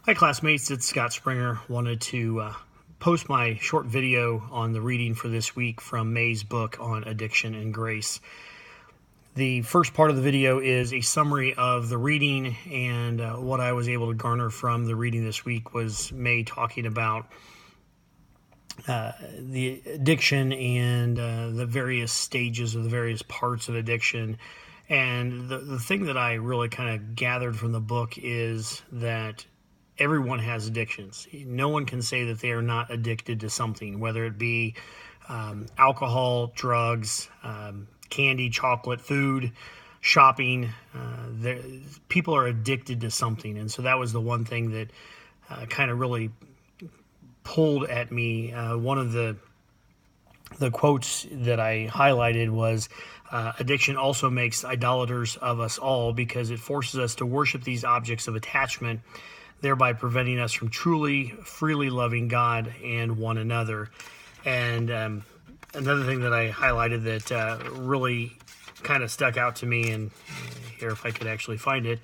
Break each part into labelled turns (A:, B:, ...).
A: Hi classmates, it's Scott Springer. Wanted to post my short video on the reading for this week from May's book on addiction and grace. The first part of the video is a summary of the reading, and what I was able to garner from the reading this week was May talking about the addiction and the various stages of the various parts of addiction. And the thing that I really kind of gathered from the book is that everyone has addictions. No one can say that they are not addicted to something, whether it be alcohol, drugs, candy, chocolate, food, shopping. People are addicted to something. And so that was the one thing that kind of really pulled at me. One of the quotes that I highlighted was, addiction also makes idolaters of us all because it forces us to worship these objects of attachment, thereby preventing us from truly, freely loving God and one another. And another thing that I highlighted that really kind of stuck out to me, and here if I could actually find it,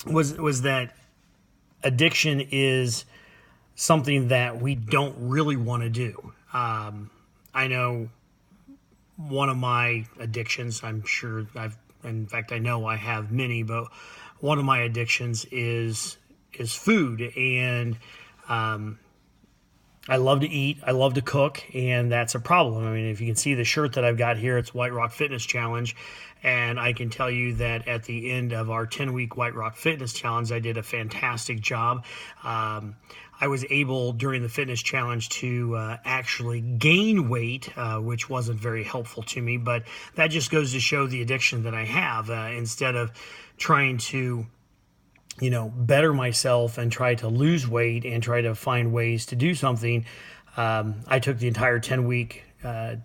A: was that addiction is something that we don't really want to do. I know one of my addictions, I'm sure in fact, I know I have many, but one of my addictions is food. And I love to eat, I love to cook, and that's a problem. I mean, if you can see the shirt that I've got here, it's White Rock Fitness Challenge. And I can tell you that at the end of our 10-week White Rock Fitness Challenge, I did a fantastic job. I was able during the fitness challenge to actually gain weight, which wasn't very helpful to me, but that just goes to show the addiction that I have. Instead of trying to, better myself and try to lose weight and try to find ways to do something, I took the entire 10-week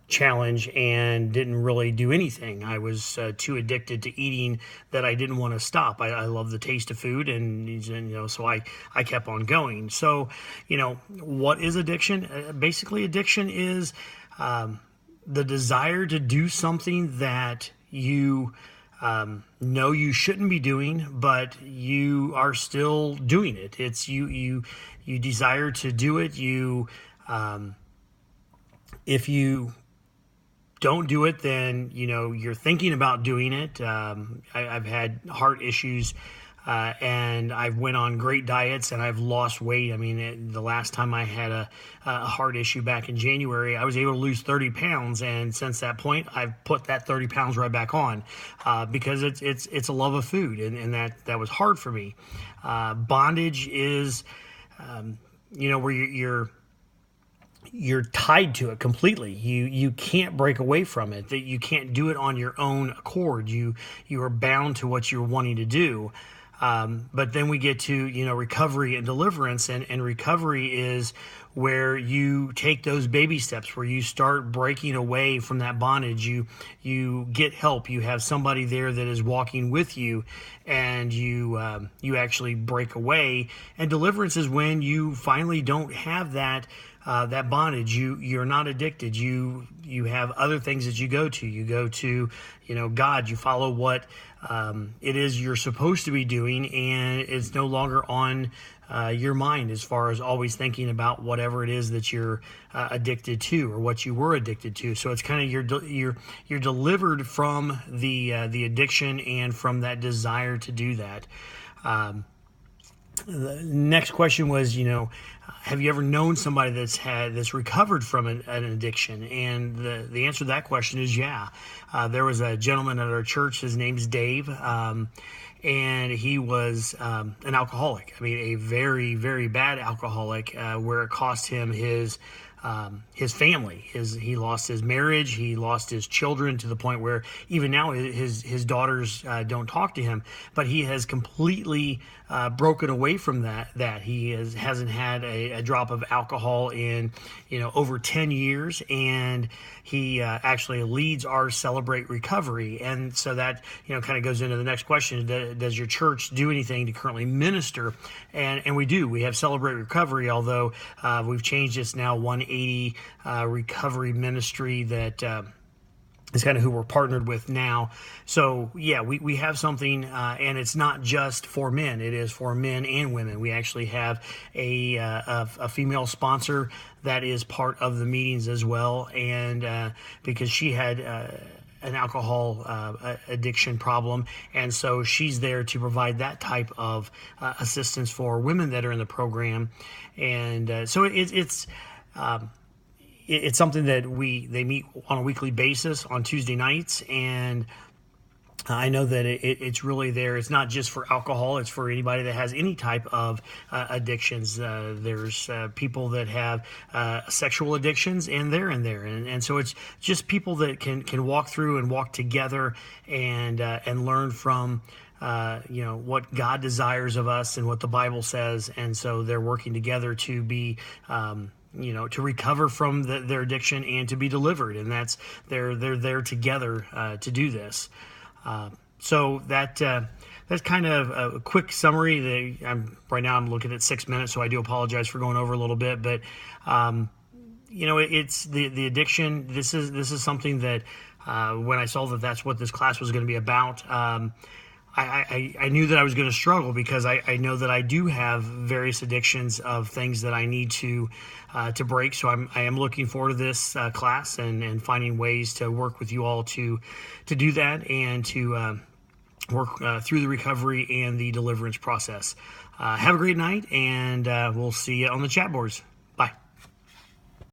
A: challenge and didn't really do anything. I was too addicted to eating that I didn't want to stop. I love the taste of food, and so I kept on going. So, what is addiction? Basically, addiction is the desire to do something that you know you shouldn't be doing, but you are still doing it. It's you desire to do it. If you don't do it, then you're thinking about doing it. I've had heart issues, and I've went on great diets, and I've lost weight. I mean, the last time I had a heart issue back in January, I was able to lose 30 pounds, and since that point, I've put that 30 pounds right back on because it's a love of food, and that was hard for me. Bondage is, where you're tied to it completely. You can't break away from it. That you can't do it on your own accord. You are bound to what you're wanting to do. But then we get to recovery and deliverance, and recovery is where you take those baby steps, where you start breaking away from that bondage. You get help. You have somebody there that is walking with you, and you actually break away. And deliverance is when you finally don't have that bondage. You're not addicted. You have other things that you go to. You go to God. You follow what it is you're supposed to be doing, and it's no longer on your mind as far as always thinking about whatever it is that you're addicted to or what you were addicted to. So it's kind of you're delivered from the addiction and from that desire to do that. The next question was, have you ever known somebody that's recovered from an addiction? And the answer to that question is yeah. There was a gentleman at our church. His name's Dave, and he was an alcoholic. I mean, a very, very bad alcoholic, where it cost him his family. He lost his marriage. He lost his children to the point where even now his daughters don't talk to him. But he has completely broken away from that. He hasn't had a drop of alcohol in over 10 years, and he actually leads our Celebrate Recovery. And so that kind of goes into the next question: does your church do anything to currently minister? And we do. We have Celebrate Recovery, although we've changed this now 180 recovery ministry that is kind of who we're partnered with now. So yeah, we have something, and it's not just for men. It is for men and women. We actually have a female sponsor that is part of the meetings as well, and because she had an alcohol addiction problem, and so she's there to provide that type of assistance for women that are in the program, and so it's something that they meet on a weekly basis on Tuesday nights, and I know that it's really there. It's not just for alcohol. It's for anybody that has any type of addictions. There's people that have sexual addictions, and they're in there. And so it's just people that can walk through and walk together and learn from what God desires of us and what the Bible says. And so they're working together to be to recover from their addiction and to be delivered. And they're there together to do this. So that's kind of a quick summary. Right now I'm looking at 6 minutes, so I do apologize for going over a little bit. But it's the addiction. This is something that when I saw that that's what this class was going to be about. I knew that I was going to struggle because I know that I do have various addictions of things that I need to break. So I am looking forward to this class and finding ways to work with you all to do that and to work through the recovery and the deliverance process. Have a great night, and we'll see you on the chat boards.